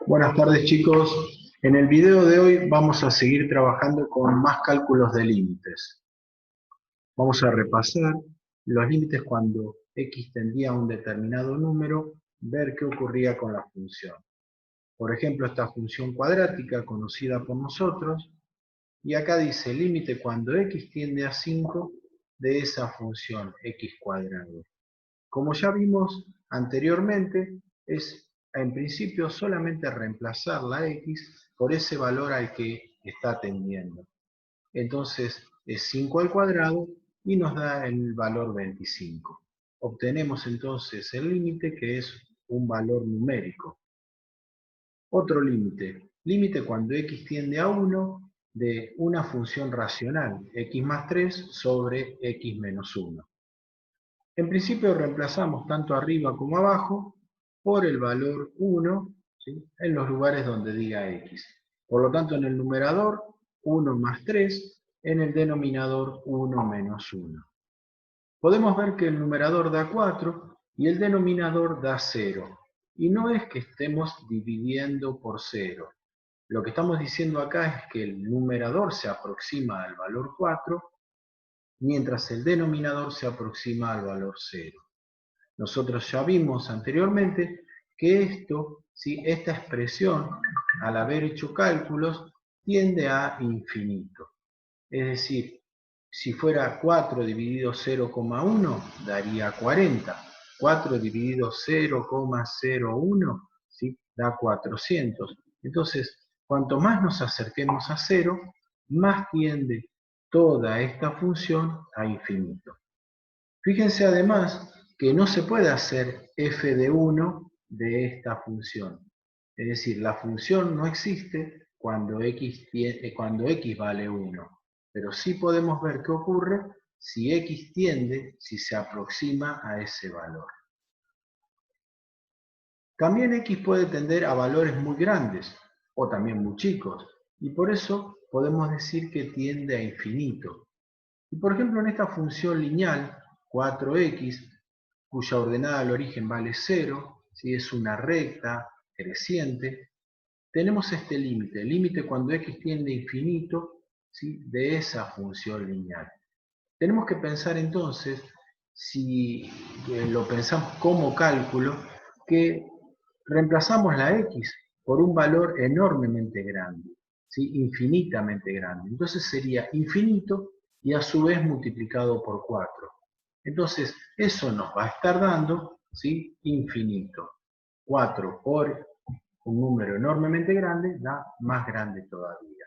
Buenas tardes, chicos. En el video de hoy vamos a seguir trabajando con más cálculos de límites. Vamos a repasar los límites cuando x tendía a un determinado número, ver qué ocurría con la función. Por ejemplo, esta función cuadrática conocida por nosotros, y acá dice límite cuando x tiende a 5 de esa función x cuadrado. Como ya vimos anteriormente, es en principio solamente reemplazar la x por ese valor al que está tendiendo. Entonces es 5 al cuadrado y nos da el valor 25. Obtenemos entonces el límite, que es un valor numérico. Otro límite. Límite cuando x tiende a 1 de una función racional, x más 3 sobre x menos 1. En principio reemplazamos tanto arriba como abajo por el valor 1, ¿sí?, en los lugares donde diga x. Por lo tanto, en el numerador 1 más 3, en el denominador 1 menos 1. Podemos ver que el numerador da 4 y el denominador da 0. Y no es que estemos dividiendo por 0. Lo que estamos diciendo acá es que el numerador se aproxima al valor 4, mientras el denominador se aproxima al valor 0. Nosotros ya vimos anteriormente que esta expresión, al haber hecho cálculos, tiende a infinito. Es decir, si fuera 4 dividido 0,1, daría 40. 4 dividido 0,01, ¿sí?, da 400. Entonces, cuanto más nos acerquemos a 0, más tiende toda esta función a infinito. Fíjense además que no se puede hacer f de 1 de esta función. Es decir, la función no existe cuando x vale 1. Pero sí podemos ver qué ocurre si x tiende, si se aproxima a ese valor. También x puede tender a valores muy grandes o también muy chicos, y por eso podemos decir que tiende a infinito. Y por ejemplo, en esta función lineal 4x, cuya ordenada al origen vale 0, ¿sí?, es una recta creciente, tenemos este límite, el límite cuando x tiende a infinito, ¿sí?, de esa función lineal. Tenemos que pensar entonces, si lo pensamos como cálculo, que reemplazamos la x por un valor enormemente grande, ¿sí?, infinitamente grande. Entonces sería infinito y a su vez multiplicado por 4. Entonces eso nos va a estar dando, ¿sí?, infinito. 4 por un número enormemente grande da más grande todavía.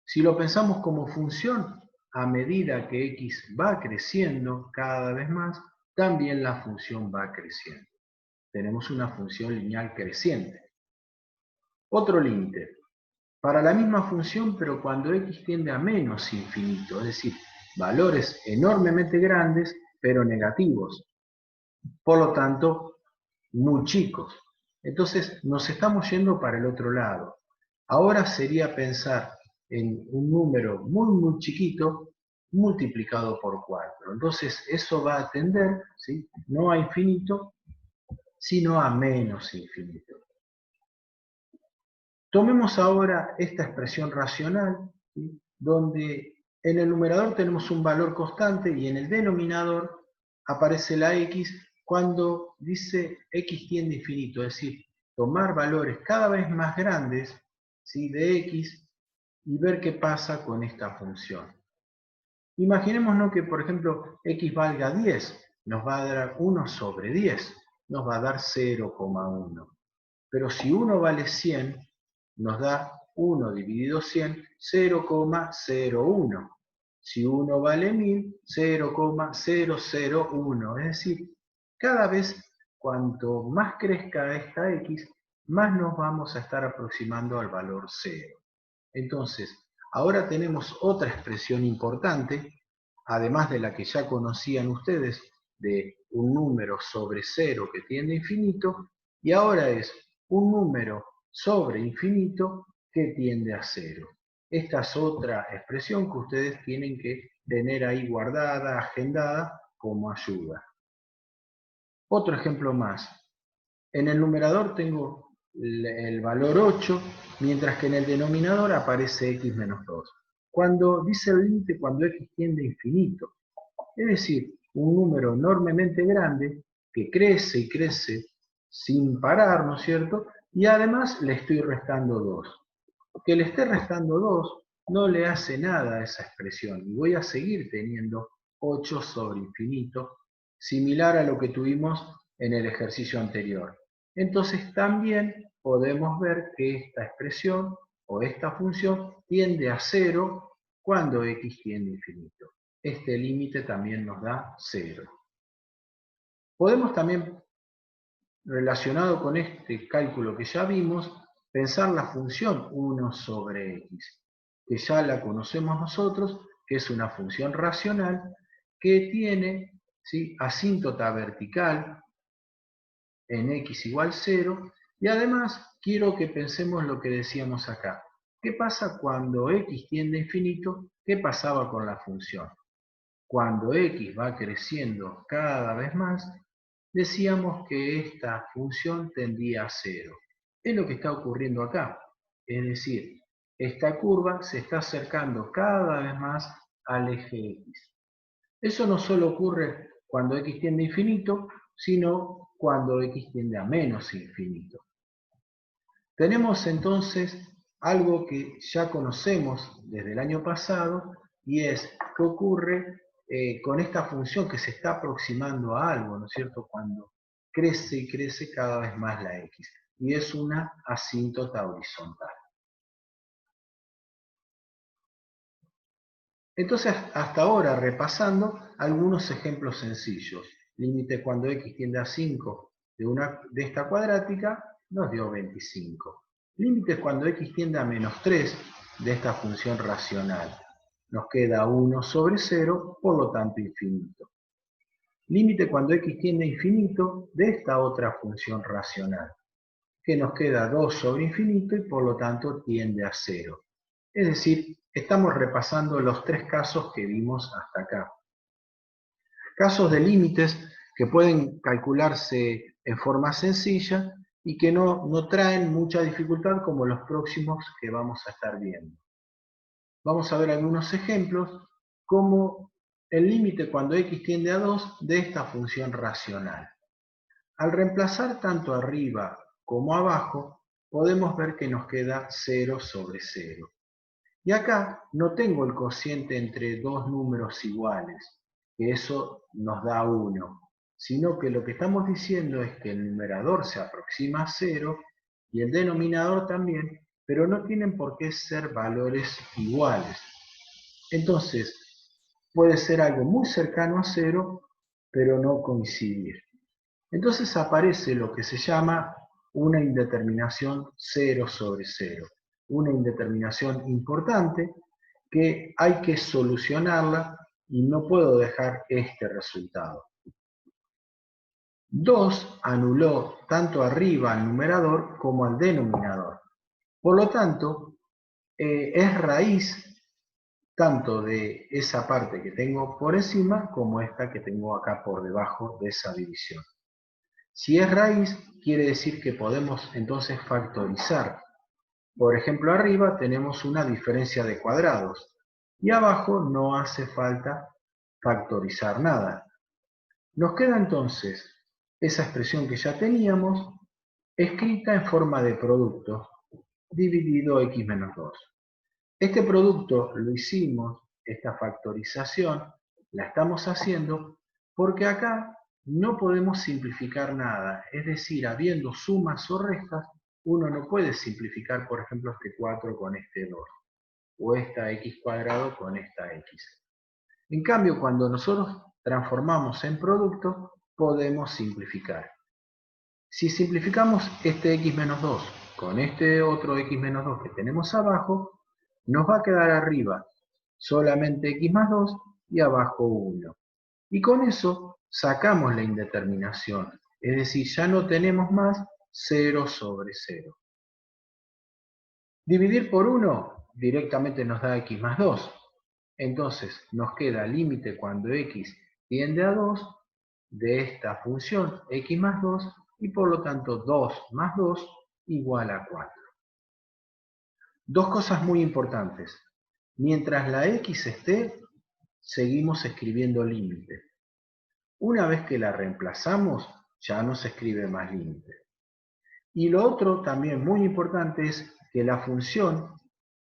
Si lo pensamos como función, a medida que x va creciendo cada vez más, también la función va creciendo. Tenemos una función lineal creciente. Otro límite. Para la misma función, pero cuando x tiende a menos infinito, es decir, valores enormemente grandes, pero negativos. Por lo tanto, muy chicos. Entonces, nos estamos yendo para el otro lado. Ahora sería pensar en un número muy, muy chiquito multiplicado por 4. Entonces, eso va a tender, ¿sí?, no a infinito, sino a menos infinito. Tomemos ahora esta expresión racional, ¿sí?, donde en el numerador tenemos un valor constante y en el denominador aparece la x cuando dice x tiende a infinito, es decir, tomar valores cada vez más grandes, ¿sí?, de x y ver qué pasa con esta función. Imaginémonos que, por ejemplo, x valga 10, nos va a dar 1 sobre 10, nos va a dar 0,1. Pero si 1 vale 100, nos da 1 dividido 100, 0,01. Si 1 vale 1000, 0,001. Es decir, cada vez cuanto más crezca esta x, más nos vamos a estar aproximando al valor 0. Entonces, ahora tenemos otra expresión importante, además de la que ya conocían ustedes, de un número sobre 0 que tiende a infinito, y ahora es un número sobre infinito que tiende a 0. Esta es otra expresión que ustedes tienen que tener ahí guardada, agendada, como ayuda. Otro ejemplo más. En el numerador tengo el valor 8, mientras que en el denominador aparece x menos 2. Cuando dice el límite cuando x tiende a infinito, es decir, un número enormemente grande que crece y crece sin parar, ¿no es cierto? Y además le estoy restando 2. Que le esté restando 2 no le hace nada a esa expresión y voy a seguir teniendo 8 sobre infinito, similar a lo que tuvimos en el ejercicio anterior. Entonces también podemos ver que esta expresión o esta función tiende a 0 cuando x tiende a infinito. Este límite también nos da 0. Podemos también, relacionado con este cálculo que ya vimos, pensar la función 1 sobre x, que ya la conocemos nosotros, que es una función racional que tiene, ¿sí?, asíntota vertical en x igual 0, y además quiero que pensemos lo que decíamos acá. ¿Qué pasa cuando x tiende a infinito? ¿Qué pasaba con la función? Cuando x va creciendo cada vez más, decíamos que esta función tendía a 0. Es lo que está ocurriendo acá. Es decir, esta curva se está acercando cada vez más al eje x. Eso no solo ocurre cuando x tiende a infinito, sino cuando x tiende a menos infinito. Tenemos entonces algo que ya conocemos desde el año pasado, y es qué ocurre con esta función que se está aproximando a algo, ¿no es cierto?, cuando crece y crece cada vez más la x, y es una asíntota horizontal. Entonces, hasta ahora, repasando algunos ejemplos sencillos. Límite cuando x tiende a 5 de esta cuadrática nos dio 25. Límites cuando x tiende a menos 3 de esta función racional. Nos queda 1 sobre 0, por lo tanto infinito. Límite cuando x tiende a infinito de esta otra función racional, que nos queda 2 sobre infinito y por lo tanto tiende a 0. Es decir, estamos repasando los tres casos que vimos hasta acá. Casos de límites que pueden calcularse en forma sencilla y que no traen mucha dificultad como los próximos que vamos a estar viendo. Vamos a ver algunos ejemplos, como el límite cuando x tiende a 2 de esta función racional. Al reemplazar tanto arriba como abajo, podemos ver que nos queda 0 sobre 0. Y acá no tengo el cociente entre dos números iguales, que eso nos da 1, sino que lo que estamos diciendo es que el numerador se aproxima a 0 y el denominador también, pero no tienen por qué ser valores iguales. Entonces, puede ser algo muy cercano a 0, pero no coincidir. Entonces aparece lo que se llama una indeterminación 0 sobre 0. Una indeterminación importante que hay que solucionarla y no puedo dejar este resultado. 2 anuló tanto arriba al numerador como al denominador. Por lo tanto, es raíz tanto de esa parte que tengo por encima como esta que tengo acá por debajo de esa división. Si es raíz, quiere decir que podemos entonces factorizar. Por ejemplo, arriba tenemos una diferencia de cuadrados y abajo no hace falta factorizar nada. Nos queda entonces esa expresión que ya teníamos escrita en forma de producto dividido x menos 2. Este producto lo hicimos, esta factorización la estamos haciendo porque acá no podemos simplificar nada, es decir, habiendo sumas o restas, uno no puede simplificar, por ejemplo, este 4 con este 2, o esta x cuadrado con esta x. En cambio, cuando nosotros transformamos en producto, podemos simplificar. Si simplificamos este x menos 2 con este otro x menos 2 que tenemos abajo, nos va a quedar arriba solamente x más 2 y abajo 1. Y con eso sacamos la indeterminación, es decir, ya no tenemos más 0 sobre 0. Dividir por 1 directamente nos da x más 2. Entonces nos queda límite cuando x tiende a 2 de esta función x más 2 y por lo tanto 2 más 2 igual a 4. Dos cosas muy importantes. Mientras la x esté, seguimos escribiendo límite. Una vez que la reemplazamos, ya no se escribe más límite. Y lo otro también muy importante es que la función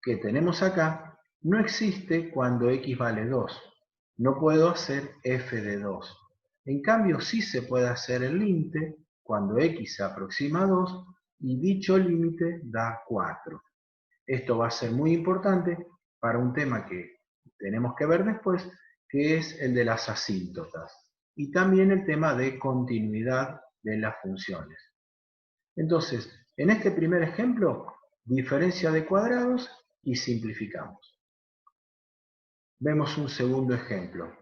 que tenemos acá no existe cuando x vale 2. No puedo hacer f de 2. En cambio, sí se puede hacer el límite cuando x se aproxima a 2 y dicho límite da 4. Esto va a ser muy importante para un tema que tenemos que ver después, que es el de las asíntotas y también el tema de continuidad de las funciones. Entonces, en este primer ejemplo, diferencia de cuadrados y simplificamos. Vemos un segundo ejemplo.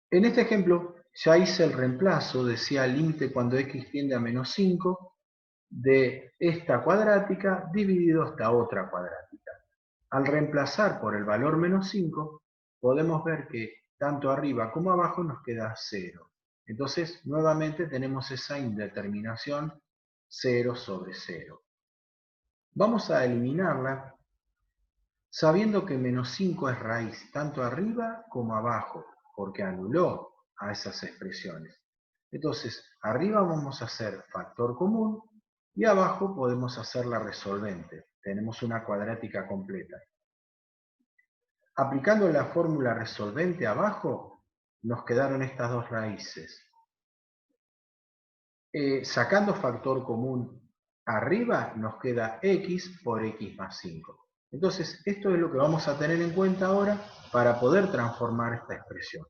En este ejemplo ya hice el reemplazo, decía límite cuando x tiende a menos 5, de esta cuadrática dividido esta otra cuadrática. Al reemplazar por el valor menos 5, podemos ver que tanto arriba como abajo nos queda 0. Entonces, nuevamente tenemos esa indeterminación 0 sobre 0. Vamos a eliminarla sabiendo que menos 5 es raíz tanto arriba como abajo, porque anuló a esas expresiones. Entonces, arriba vamos a hacer factor común y abajo podemos hacer la resolvente. Tenemos una cuadrática completa. Aplicando la fórmula resolvente abajo, nos quedaron estas dos raíces. Sacando factor común arriba, nos queda x por x más 5. Entonces, esto es lo que vamos a tener en cuenta ahora para poder transformar esta expresión.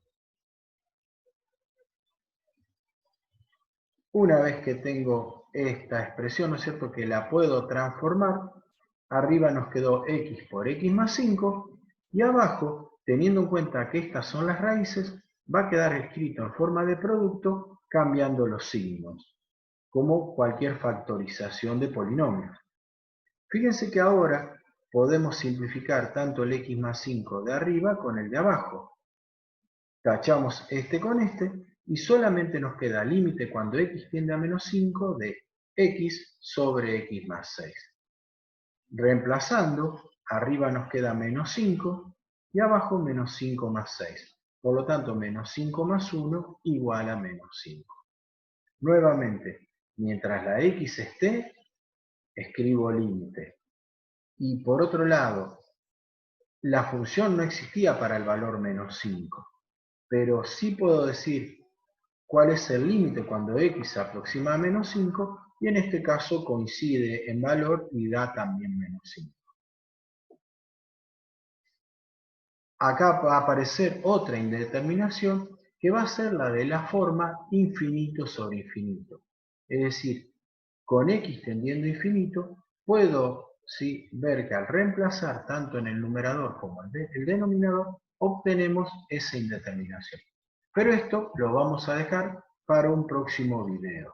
Una vez que tengo esta expresión, ¿no es cierto?, que la puedo transformar, arriba nos quedó x por x más 5, y abajo, teniendo en cuenta que estas son las raíces, va a quedar escrito en forma de producto cambiando los signos, como cualquier factorización de polinomios. Fíjense que ahora podemos simplificar tanto el x más 5 de arriba con el de abajo. Tachamos este con este y solamente nos queda límite cuando x tiende a menos 5 de x sobre x más 6. Reemplazando, arriba nos queda menos 5 y abajo menos 5 más 6. Por lo tanto, menos 5 más 1 igual a menos 5. Nuevamente, mientras la x esté, escribo límite. Y por otro lado, la función no existía para el valor menos 5. Pero sí puedo decir cuál es el límite cuando x se aproxima a menos 5, y en este caso coincide en valor y da también menos 5. Acá va a aparecer otra indeterminación que va a ser la de la forma infinito sobre infinito. Es decir, con x tendiendo a infinito, puedo ver que al reemplazar tanto en el numerador como en el denominador, obtenemos esa indeterminación. Pero esto lo vamos a dejar para un próximo video.